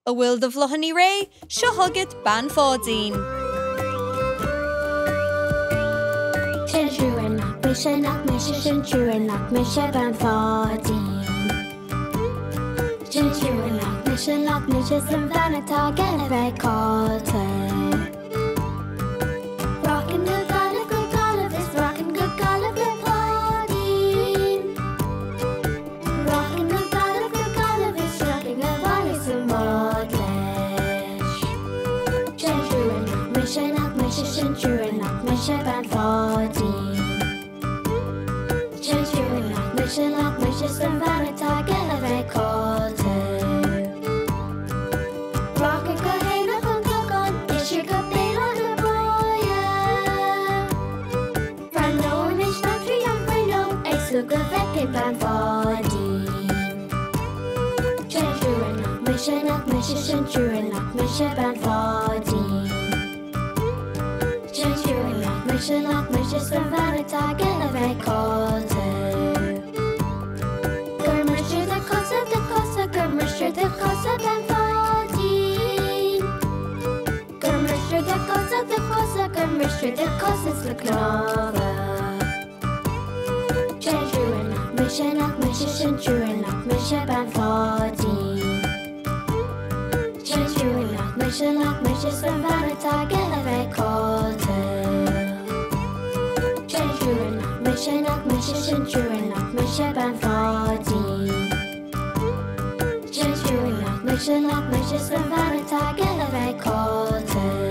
a bhfuil do bhlohanní ré, seo thugad Bean Pháidín. Sin trua nach mise nach mise sin trua nach mise Bean Pháidín. Sin trua nach mise sin bhean atá gaillimh le caillte. Rockin' good Gaillimh is rockin' good Gaillimh le Pháidín. Rockin' good Gaillimh is rockin' abhaile sin mbád leis. Sin trua nach mise sin trua nach mise Bean Pháidín. Sin trua nach mise sin bhean atá gaillimh le caillte. Rockin' go haonach an Chlocháin, isir go Béal Á na Báighe. Bhreathnóinn is nach thiocfainn éagsúil go bhfeicfinn Bean Pháidín. Sin trua nach mise sin trua nach mise Bean Pháidín. Sin trua nach mise sin bhean atá gaillimh le caillte. Gur mbristear de chosa, gur mbristear de chosa Bean Pháidín. Gur mbristear de chosa, gur mbristear de chosa le chnámha. Sin trua nach mise sin trua nach mise Bean Pháidín. Sin trua nach mise sin bhean atá gaillimh le caillte. Sin trua nach mise sin trua nach mise Bean Pháidín. Sin trua nach mise sin bhean atá gaillimh le caillte.